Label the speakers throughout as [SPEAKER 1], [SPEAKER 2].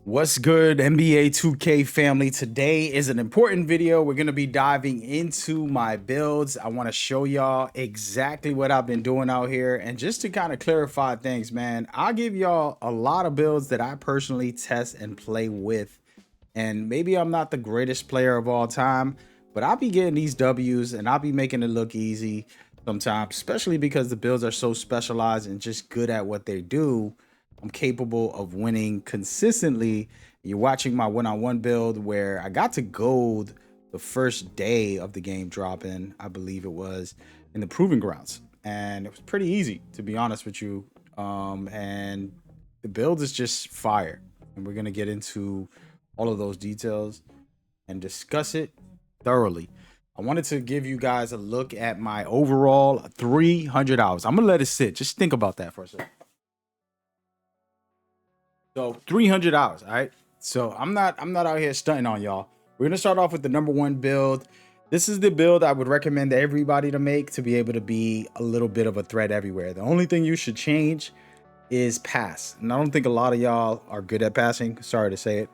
[SPEAKER 1] What's good, NBA 2K family? Today is an important video. We're going to be diving into my builds. I want to show y'all exactly what I've been doing out here. And just to kind of clarify things, man, I'll give y'all a lot of builds that I personally test and play with. And maybe I'm not the greatest player of all time, but I'll be getting these W's and I'll be making it look easy sometimes, especially because the builds are so specialized and just good at what they do. I'm capable of winning consistently. You're watching my one-on-one build where I got to gold the first day of the game dropping, I believe it was, in the Proving Grounds. And it was pretty easy, to be honest with you. And the build is just fire. And we're going to get into all of those details and discuss it thoroughly. I wanted to give you guys a look at my overall 300 hours. I'm going to let it sit. Just think about that for a second. So 300 hours, all right? So I'm not out here stunting on y'all. We're gonna start off with the number one build. This is the build I would recommend everybody to make to be able to be a little bit of a threat everywhere. The only thing you should change is pass. And I don't think a lot of y'all are good at passing. Sorry to say it.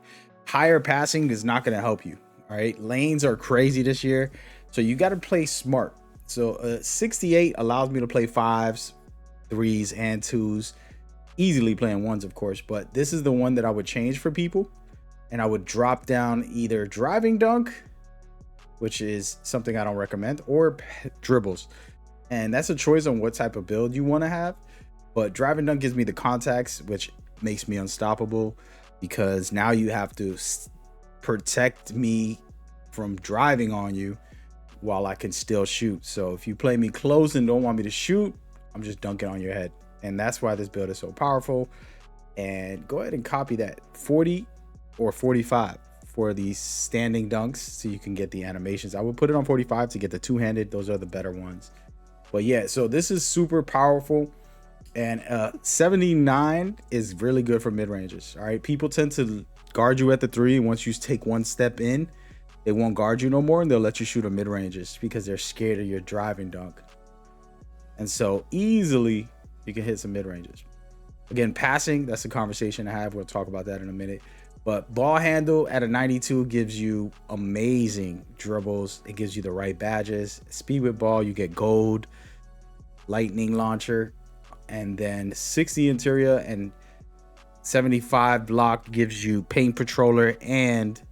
[SPEAKER 1] Higher passing is not gonna help you, all right? Lanes are crazy this year, so you gotta play smart. So 68 allows me to play fives, threes, and twos. Easily playing ones, of course, but this is the one that I would change for people. And I would drop down either driving dunk, which is something I don't recommend, or dribbles. And that's a choice on what type of build you want to have. But driving dunk gives me the contacts, which makes me unstoppable, because now you have to protect me from driving on you while I can still shoot. So if you play me close and don't want me to shoot, I'm just dunking on your head. And that's why this build is so powerful. And go ahead and copy that 40 or 45 for these standing dunks so you can get the animations. I would put it on 45 to get the two-handed. Those are the better ones. But yeah, so this is super powerful. And 79 is really good for mid-ranges. All right, people tend to guard you at the three. Once you take one step in, they won't guard you no more, and they'll let you shoot a mid-ranges because they're scared of your driving dunk. And so easily you can hit some mid-ranges. Again, passing, that's a conversation I have. We'll talk about that in a minute. But ball handle at a 92 gives you amazing dribbles. It gives you the right badges. Speed with ball, you get gold, lightning launcher, and then 60 interior and 75 block gives you paint patroller and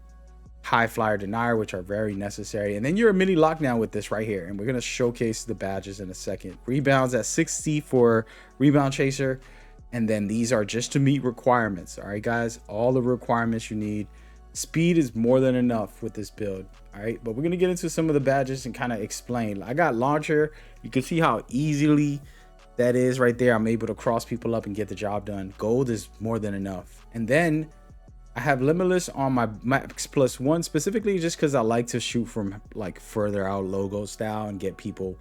[SPEAKER 1] high flyer denier, which are very necessary. And then you're a mini lockdown with this right here. And we're going to showcase the badges in a second. Rebounds at 60 for rebound chaser. And then these are just to meet requirements. All right, guys, all the requirements you need. Speed is more than enough with this build. All right, but we're going to get into some of the badges and kind of explain. I got launcher. You can see how easily that is right there. I'm able to cross people up and get the job done. Gold is more than enough. And then I have limitless on my max plus one, specifically just because I like to shoot from like further out logo style and get people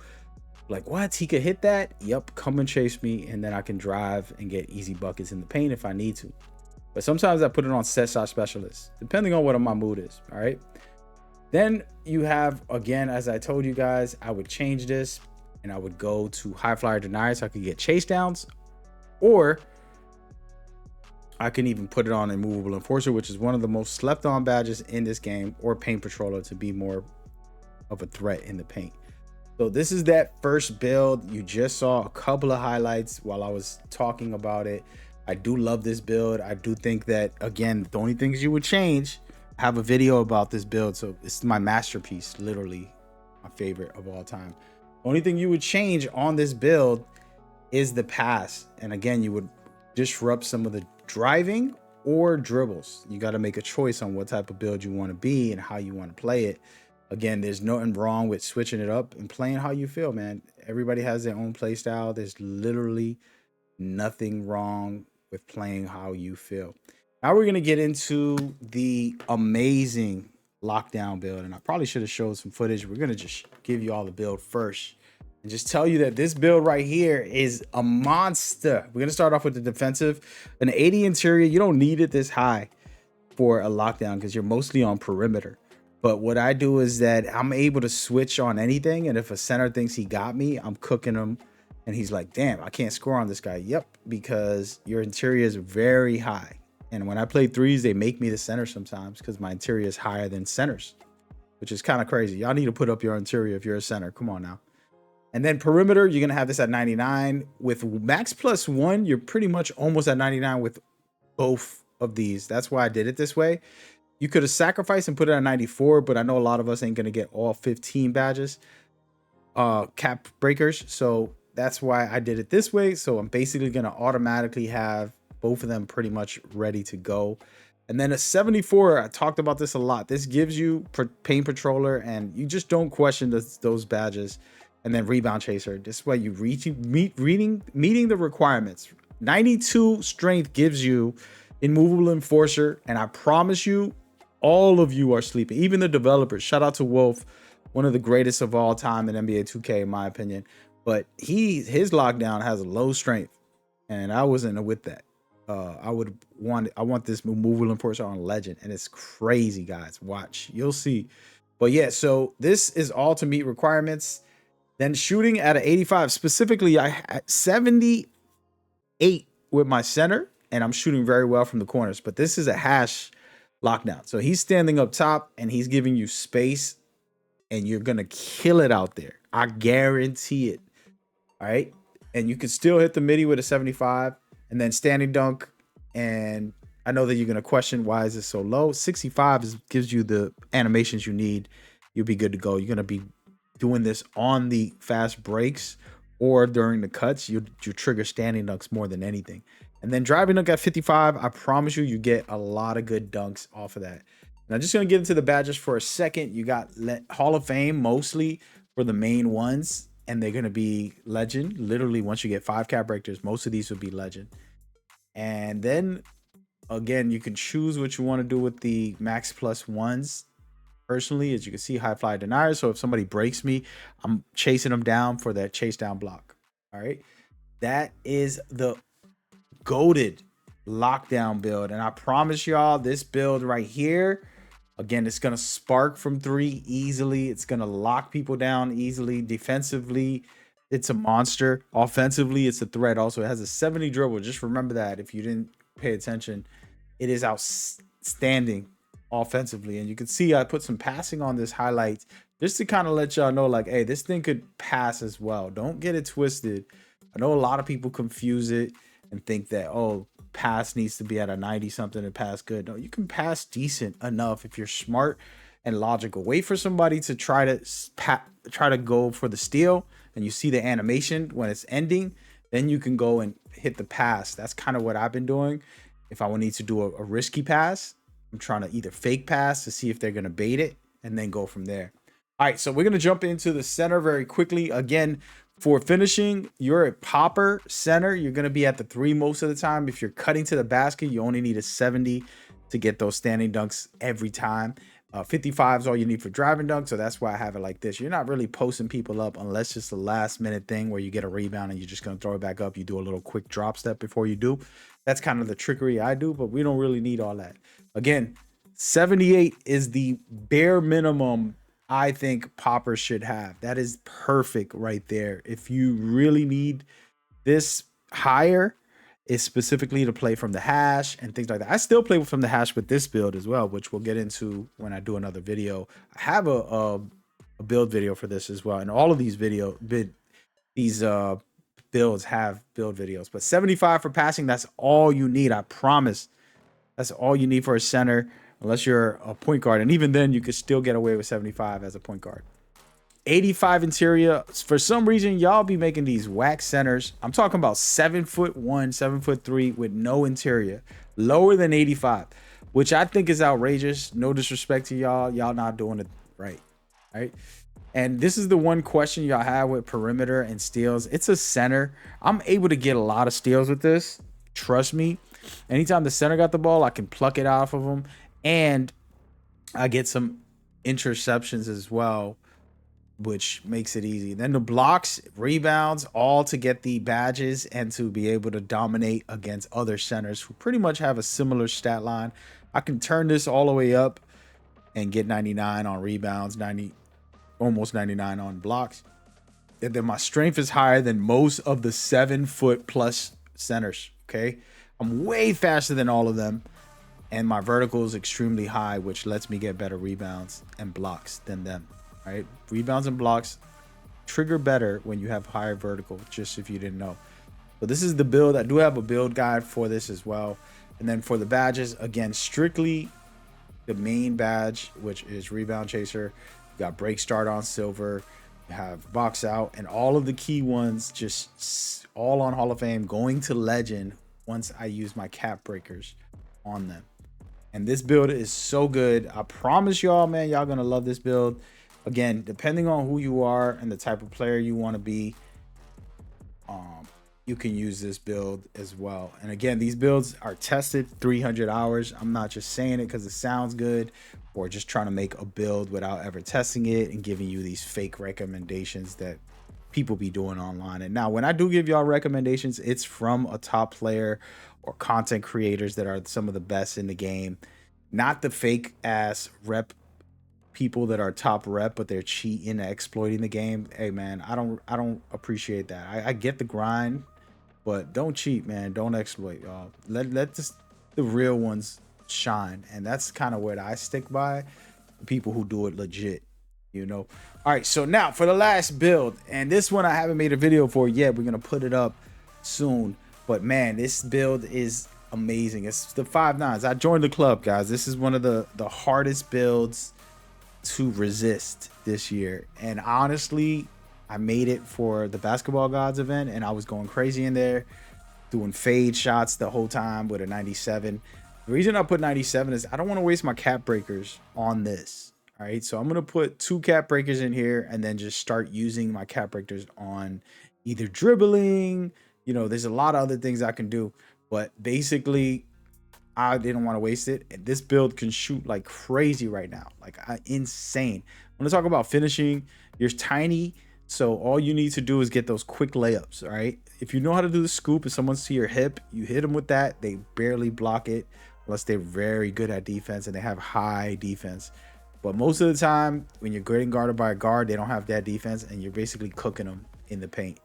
[SPEAKER 1] like, what, he could hit that? Yep, come and chase me, and then I can drive and get easy buckets in the paint if I need to. But sometimes I put it on set shot specialist, depending on what my mood is. All right, then you have, again, as I told you guys, I would change this and I would go to high flyer denier so I could get chase downs, or I can even put it on immovable enforcer, which is one of the most slept on badges in this game, or paint patroller to be more of a threat in the paint. So this is that first build. You just saw a couple of highlights while I was talking about it. I do love this build. I do think that, again, the only things you would change, I have a video about this build. So it's my masterpiece, literally my favorite of all time. The only thing you would change on this build is the pass. And again, you would disrupt some of the driving or dribbles. You got to make a choice on what type of build you want to be and how you want to play it. Again, there's nothing wrong with switching it up and playing how you feel, man. Everybody has their own play style. There's literally nothing wrong with playing how you feel. Now we're going to get into the amazing lockdown build. And I probably should have showed some footage. We're going to just give you all the build first and just tell you that this build right here is a monster. We're going to start off with the defensive. An 80 interior, you don't need it this high for a lockdown because you're mostly on perimeter. But what I do is that I'm able to switch on anything. And if a center thinks he got me, I'm cooking him. And he's like, damn, I can't score on this guy. Yep, because your interior is very high. And when I play threes, they make me the center sometimes because my interior is higher than centers, which is kind of crazy. Y'all need to put up your interior if you're a center. Come on now. And then perimeter, you're going to have this at 99. With max plus 1, you're pretty much almost at 99 with both of these. That's why I did it this way. You could have sacrificed and put it at 94, but I know a lot of us ain't going to get all 15 badges, cap breakers. So that's why I did it this way. So I'm basically going to automatically have both of them pretty much ready to go. And then a 74, I talked about this a lot. This gives you paint patroller, and you just don't question those badges. And then rebound chaser. This is why you meeting the requirements. 92 strength gives you immovable enforcer, and I promise you, all of you are sleeping. Even the developers. Shout out to Wolf, one of the greatest of all time in NBA 2K, in my opinion. But his lockdown has a low strength, and I wasn't with that. I want this immovable enforcer on legend, and it's crazy, guys. Watch, you'll see. But yeah, so this is all to meet requirements. Then shooting at an 85, specifically, I had 78 with my center, and I'm shooting very well from the corners. But this is a hash lockdown. So he's standing up top, and he's giving you space, and you're going to kill it out there. I guarantee it. All right? And you can still hit the midi with a 75, and then standing dunk. And I know that you're going to question, why is it so low? 65 gives you the animations you need. You'll be good to go. You're going to be doing this on the fast breaks or during the cuts. You trigger standing dunks more than anything. And then driving dunk at 55, I promise you get a lot of good dunks off of that. And I'm just going to get into the badges for a second. You got Hall of Fame mostly for the main ones, and they're going to be legend. Literally, once you get 5 cap breakers, most of these would be legend. And then again, you can choose what you want to do with the max plus ones. Personally, as you can see, high fly denier. So if somebody breaks me, I'm chasing them down for that chase down block. All right. That is the goated lockdown build. And I promise y'all, this build right here, again, it's going to spark from 3 easily. It's going to lock people down easily. Defensively, it's a monster. Offensively, it's a threat. Also, it has a 70 dribble. Just remember that if you didn't pay attention, it is outstanding offensively. And you can see I put some passing on this highlight just to kind of let y'all know, like, hey, this thing could pass as well. Don't get it twisted. I know a lot of people confuse it and think that, oh, pass needs to be at a 90 something and pass good. No, you can pass decent enough if you're smart and logical. Wait for somebody to try to go for the steal, and you see the animation when it's ending, then you can go and hit the pass. That's kind of what I've been doing. If I would need to do a risky pass, I'm trying to either fake pass to see if they're going to bait it and then go from there. All right, so we're going to jump into the center very quickly. Again, for finishing, you're a popper center. You're going to be at the 3 most of the time. If you're cutting to the basket, you only need a 70 to get those standing dunks every time. 55 is all you need for driving dunk, so that's why I have it like this. You're not really posting people up unless it's the last minute thing where you get a rebound and you're just going to throw it back up. You do a little quick drop step before you do. That's kind of the trickery I do, but we don't really need all that. Again, 78 is the bare minimum I think poppers should have. That is perfect right there. If you really need this higher, it's specifically to play from the hash and things like that. I still play from the hash with this build as well, which we'll get into when I do another video. I have a build video for this as well, and all of these builds have build videos. But 75 for passing, that's all you need. I promise. That's all you need for a center, unless you're a point guard. And even then, you could still get away with 75 as a point guard. 85 interior. For some reason, y'all be making these whack centers. I'm talking about 7'1", 7'3" with no interior, lower than 85, which I think is outrageous. No disrespect to y'all. Y'all not doing it right. All right. And this is the one question y'all have with perimeter and steals. It's a center. I'm able to get a lot of steals with this. Trust me. Anytime the center got the ball, I can pluck it off of them. And I get some interceptions as well, which makes it easy. Then the blocks, rebounds, all to get the badges and to be able to dominate against other centers who pretty much have a similar stat line. I can turn this all the way up and get 99 on rebounds, almost 99 on blocks. And then my strength is higher than most of the 7 foot plus centers. Okay. I'm way faster than all of them. and my vertical is extremely high, which lets me get better rebounds and blocks than them. Right, rebounds and blocks trigger better when you have higher vertical, just if you didn't know. So this is the build. I do have a build guide for this as well. And then for the badges, again, strictly the main badge, which is rebound chaser. You got break start on silver, you have box out, and all of the key ones just all on Hall of Fame, going to legend once I use my cap breakers on them. And this build is so good. I promise y'all, man, y'all gonna love this build. Again, depending on who you are and the type of player you want to be, you can use this build as well. And again, these builds are tested 300 hours. I'm not just saying it because it sounds good or just trying to make a build without ever testing it and giving you these fake recommendations that people be doing online. And now when I do give y'all recommendations, it's from a top player or content creators that are some of the best in the game, not the fake ass rep people that are top rep but they're cheating and exploiting the game. Hey man, I don't appreciate that. I get the grind, but don't cheat, man. Don't exploit, y'all. Let the real ones shine. And that's kind of what I stick by, people who do it legit, you know. All right, so now for the last build, and this one I haven't made a video for yet. We're gonna put it up soon, but man, this build is amazing. It's the 5.9s. I joined the club, guys. This is one of the hardest builds to resist this year, and honestly, I made it for the Basketball Gods event, and I was going crazy in there, doing fade shots the whole time with a 97. The reason I put 97 is I don't want to waste my cap breakers on this. All right, so I'm gonna put 2 cap breakers in here, and then just start using my cap breakers on either dribbling. You know, there's a lot of other things I can do, but basically, I didn't want to waste it. And this build can shoot like crazy right now, like insane. When I talk about finishing, you're tiny, so all you need to do is get those quick layups. All right, if you know how to do the scoop and someone's to your hip, you hit them with that, they barely block it unless they're very good at defense and they have high defense. But most of the time when you're getting guarded by a guard, they don't have that defense and you're basically cooking them in the paint.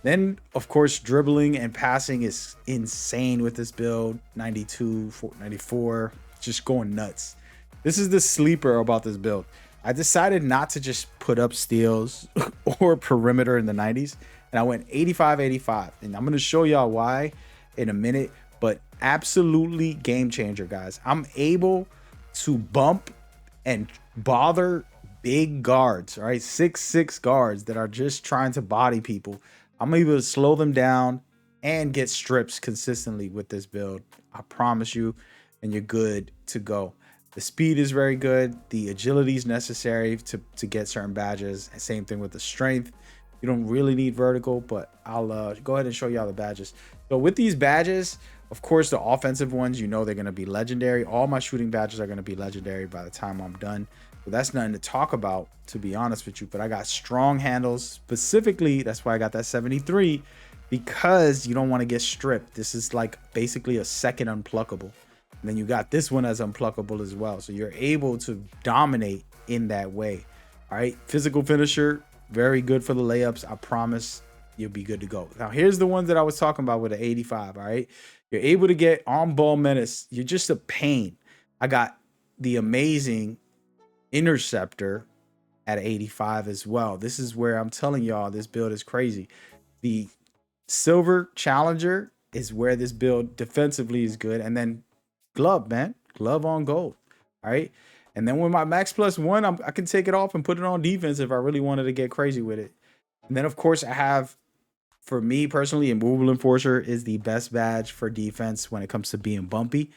[SPEAKER 1] Then, of course, dribbling and passing is insane with this build. 92, 94, just going nuts. This is the sleeper about this build. I decided not to just put up steals or perimeter in the 90s, and I went 85, 85. And I'm going to show y'all why in a minute, but absolutely game changer, guys. I'm able to bump and bother big guards, all right? 6'6" guards that are just trying to body people. I'm able to slow them down and get strips consistently with this build. I promise you, and you're good to go. The speed is very good. The agility is necessary to get certain badges. Same thing with the strength. You don't really need vertical, but I'll go ahead and show y'all the badges. So with these badges, of course, the offensive ones, you know they're going to be legendary. All my shooting badges are going to be legendary by the time I'm done. So that's nothing to talk about, to be honest with you. But I got strong handles specifically. That's why I got that 73, because you don't want to get stripped. This is like basically a second unpluckable. And then you got this one as unpluckable as well. So you're able to dominate in that way. All right. Physical finisher, very good for the layups. I promise you'll be good to go. Now, here's the ones that I was talking about with the 85. All right. You're able to get on ball menace. You're just a pain. I got the amazing interceptor at 85 as well. This is where I'm telling y'all this build is crazy. The silver challenger is where this build defensively is good. And then glove, man, glove on gold. All right. And then with my max plus one, I can take it off and put it on defense if I really wanted to get crazy with it. And then of course I have, for me personally, Immovable Enforcer is the best badge for defense when it comes to being bumpy.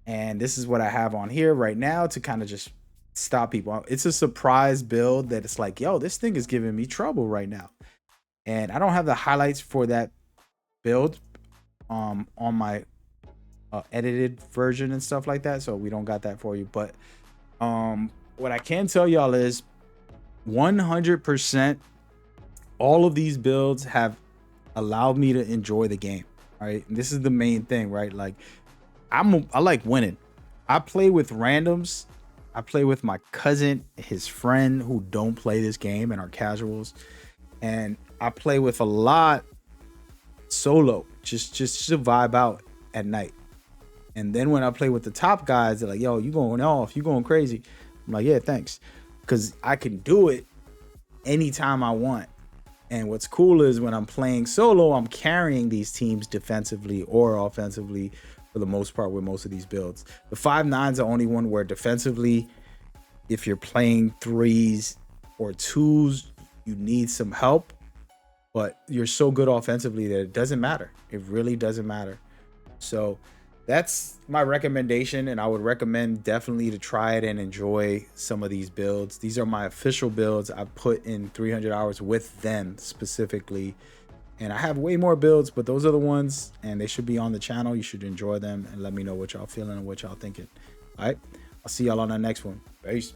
[SPEAKER 1] And this is what I have on here right now to kind of just stop people. It's a surprise build that it's like, yo, this thing is giving me trouble right now. And I don't have the highlights for that build on my edited version and stuff like that, so we don't got that for you. But what I can tell y'all is 100% all of these builds have allowed me to enjoy the game. Right, and this is the main thing, right? Like I like winning. I play with randoms. I play with my cousin, his friend, who don't play this game and are casuals, and I play with a lot solo, just to vibe out at night. And then when I play with the top guys, they're like, yo, you going off, you going crazy. I'm like, yeah, thanks. Because I can do it anytime I want. And what's cool is when I'm playing solo, I'm carrying these teams defensively or offensively for the most part with most of these builds. The 5'9's the only one where defensively, if you're playing 3s or 2s, you need some help. But you're so good offensively that it doesn't matter. It really doesn't matter. So that's my recommendation, and I would recommend definitely to try it and enjoy some of these builds. These are my official builds. I put in 300 hours with them specifically, and I have way more builds, but those are the ones, and they should be on the channel. You should enjoy them and let me know what y'all feeling and what y'all thinking. All right, I'll see y'all on the next one. Peace.